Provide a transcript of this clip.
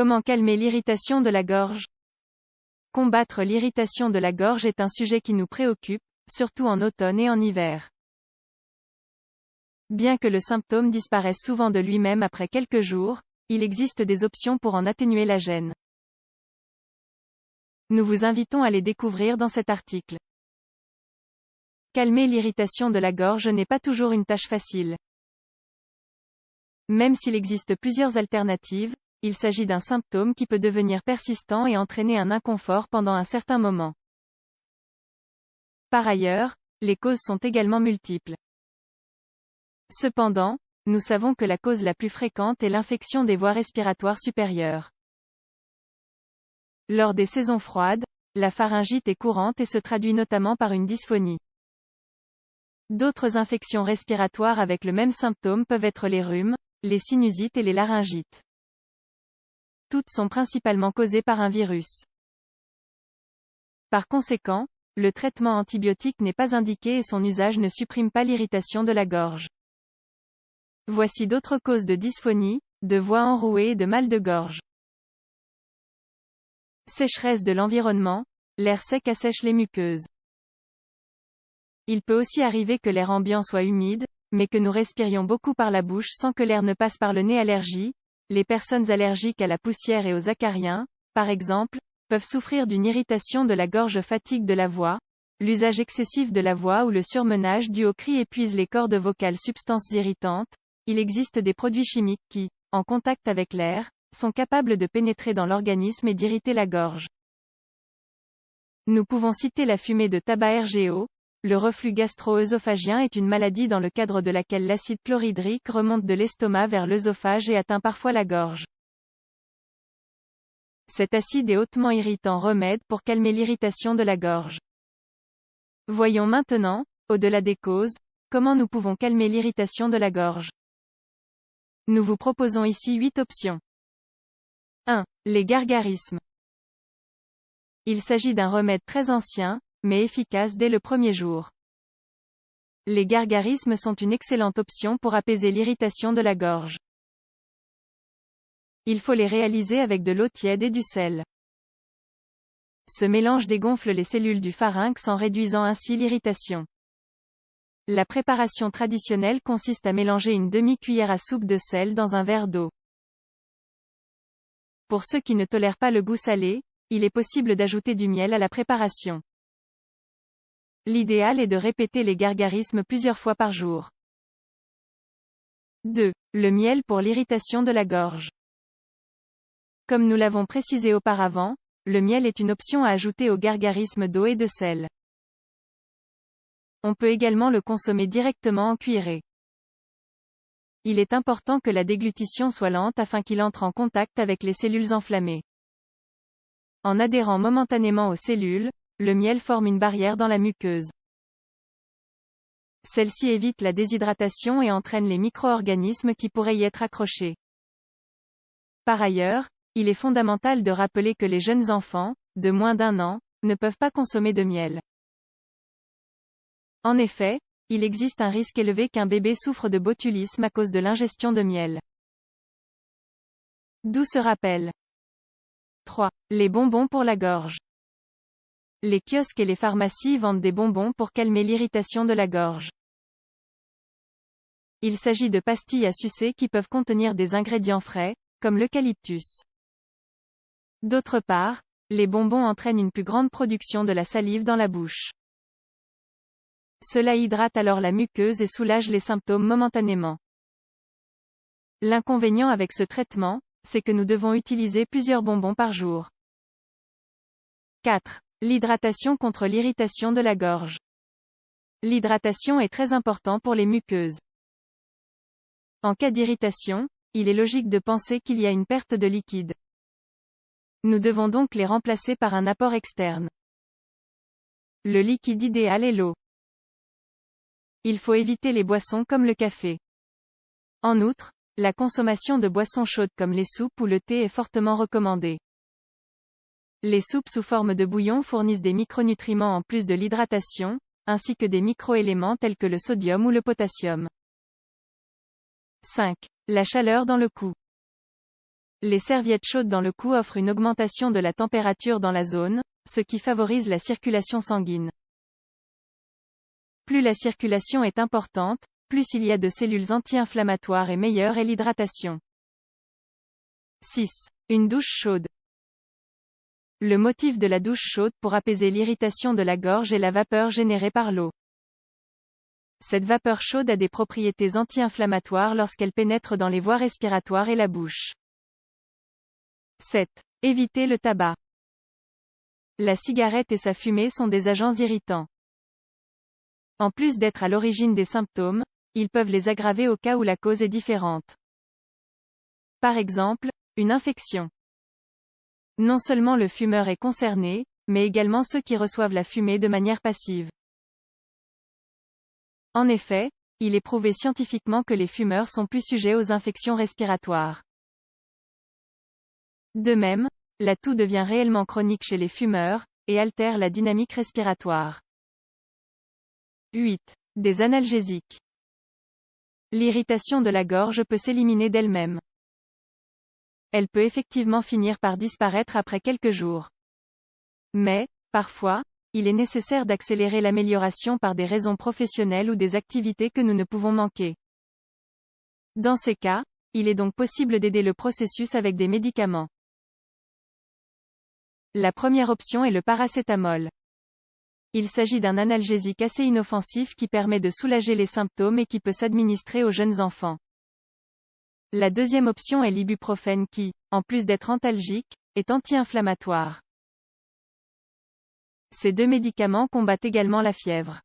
Comment calmer l'irritation de la gorge? Combattre l'irritation de la gorge est un sujet qui nous préoccupe, surtout en automne et en hiver. Bien que le symptôme disparaisse souvent de lui-même après quelques jours, il existe des options pour en atténuer la gêne. Nous vous invitons à les découvrir dans cet article. Calmer l'irritation de la gorge n'est pas toujours une tâche facile. Même s'il existe plusieurs alternatives, il s'agit d'un symptôme qui peut devenir persistant et entraîner un inconfort pendant un certain moment. Par ailleurs, les causes sont également multiples. Cependant, nous savons que la cause la plus fréquente est l'infection des voies respiratoires supérieures. Lors des saisons froides, la pharyngite est courante et se traduit notamment par une dysphonie. D'autres infections respiratoires avec le même symptôme peuvent être les rhumes, les sinusites et les laryngites. Toutes sont principalement causées par un virus. Par conséquent, le traitement antibiotique n'est pas indiqué et son usage ne supprime pas l'irritation de la gorge. Voici d'autres causes de dysphonie, de voix enrouée et de mal de gorge. Sécheresse de l'environnement, l'air sec assèche les muqueuses. Il peut aussi arriver que l'air ambiant soit humide, mais que nous respirions beaucoup par la bouche sans que l'air ne passe par le nez. Allergie. Les personnes allergiques à la poussière et aux acariens, par exemple, peuvent souffrir d'une irritation de la gorge, fatigue de la voix. L'usage excessif de la voix ou le surmenage dû aux cris épuise les cordes vocales. Substances irritantes. Il existe des produits chimiques qui, en contact avec l'air, sont capables de pénétrer dans l'organisme et d'irriter la gorge. Nous pouvons citer la fumée de tabac. RGO. Le reflux gastro-œsophagien est une maladie dans le cadre de laquelle l'acide chlorhydrique remonte de l'estomac vers l'œsophage et atteint parfois la gorge. Cet acide est hautement irritant. Remède pour calmer l'irritation de la gorge. Voyons maintenant, au-delà des causes, comment nous pouvons calmer l'irritation de la gorge. Nous vous proposons ici 8 options. 1. Les gargarismes. Il s'agit d'un remède très ancien, mais efficace dès le premier jour. Les gargarismes sont une excellente option pour apaiser l'irritation de la gorge. Il faut les réaliser avec de l'eau tiède et du sel. Ce mélange dégonfle les cellules du pharynx en réduisant ainsi l'irritation. La préparation traditionnelle consiste à mélanger une demi-cuillère à soupe de sel dans un verre d'eau. Pour ceux qui ne tolèrent pas le goût salé, il est possible d'ajouter du miel à la préparation. L'idéal est de répéter les gargarismes plusieurs fois par jour. 2. Le miel pour l'irritation de la gorge. Comme nous l'avons précisé auparavant, le miel est une option à ajouter aux gargarismes d'eau et de sel. On peut également le consommer directement en cuillerée. Il est important que la déglutition soit lente afin qu'il entre en contact avec les cellules enflammées. En adhérant momentanément aux cellules, le miel forme une barrière dans la muqueuse. Celle-ci évite la déshydratation et entraîne les micro-organismes qui pourraient y être accrochés. Par ailleurs, il est fondamental de rappeler que les jeunes enfants, de moins d'1 an, ne peuvent pas consommer de miel. En effet, il existe un risque élevé qu'un bébé souffre de botulisme à cause de l'ingestion de miel. D'où ce rappel. 3. Les bonbons pour la gorge. Les kiosques et les pharmacies vendent des bonbons pour calmer l'irritation de la gorge. Il s'agit de pastilles à sucer qui peuvent contenir des ingrédients frais, comme l'eucalyptus. D'autre part, les bonbons entraînent une plus grande production de la salive dans la bouche. Cela hydrate alors la muqueuse et soulage les symptômes momentanément. L'inconvénient avec ce traitement, c'est que nous devons utiliser plusieurs bonbons par jour. 4. L'hydratation contre l'irritation de la gorge. L'hydratation est très importante pour les muqueuses. En cas d'irritation, il est logique de penser qu'il y a une perte de liquide. Nous devons donc les remplacer par un apport externe. Le liquide idéal est l'eau. Il faut éviter les boissons comme le café. En outre, la consommation de boissons chaudes comme les soupes ou le thé est fortement recommandée. Les soupes sous forme de bouillon fournissent des micronutriments en plus de l'hydratation, ainsi que des microéléments tels que le sodium ou le potassium. 5. La chaleur dans le cou. Les serviettes chaudes dans le cou offrent une augmentation de la température dans la zone, ce qui favorise la circulation sanguine. Plus la circulation est importante, plus il y a de cellules anti-inflammatoires et meilleure est l'hydratation. 6. Une douche chaude. Le motif de la douche chaude pour apaiser l'irritation de la gorge est la vapeur générée par l'eau. Cette vapeur chaude a des propriétés anti-inflammatoires lorsqu'elle pénètre dans les voies respiratoires et la bouche. 7. Éviter le tabac. La cigarette et sa fumée sont des agents irritants. En plus d'être à l'origine des symptômes, ils peuvent les aggraver au cas où la cause est différente. Par exemple, une infection. Non seulement le fumeur est concerné, mais également ceux qui reçoivent la fumée de manière passive. En effet, il est prouvé scientifiquement que les fumeurs sont plus sujets aux infections respiratoires. De même, la toux devient réellement chronique chez les fumeurs, et altère la dynamique respiratoire. 8. Des analgésiques. L'irritation de la gorge peut s'éliminer d'elle-même. Elle peut effectivement finir par disparaître après quelques jours. Mais, parfois, il est nécessaire d'accélérer l'amélioration par des raisons professionnelles ou des activités que nous ne pouvons manquer. Dans ces cas, il est donc possible d'aider le processus avec des médicaments. La première option est le paracétamol. Il s'agit d'un analgésique assez inoffensif qui permet de soulager les symptômes et qui peut s'administrer aux jeunes enfants. La deuxième option est l'ibuprofène qui, en plus d'être antalgique, est anti-inflammatoire. Ces deux médicaments combattent également la fièvre.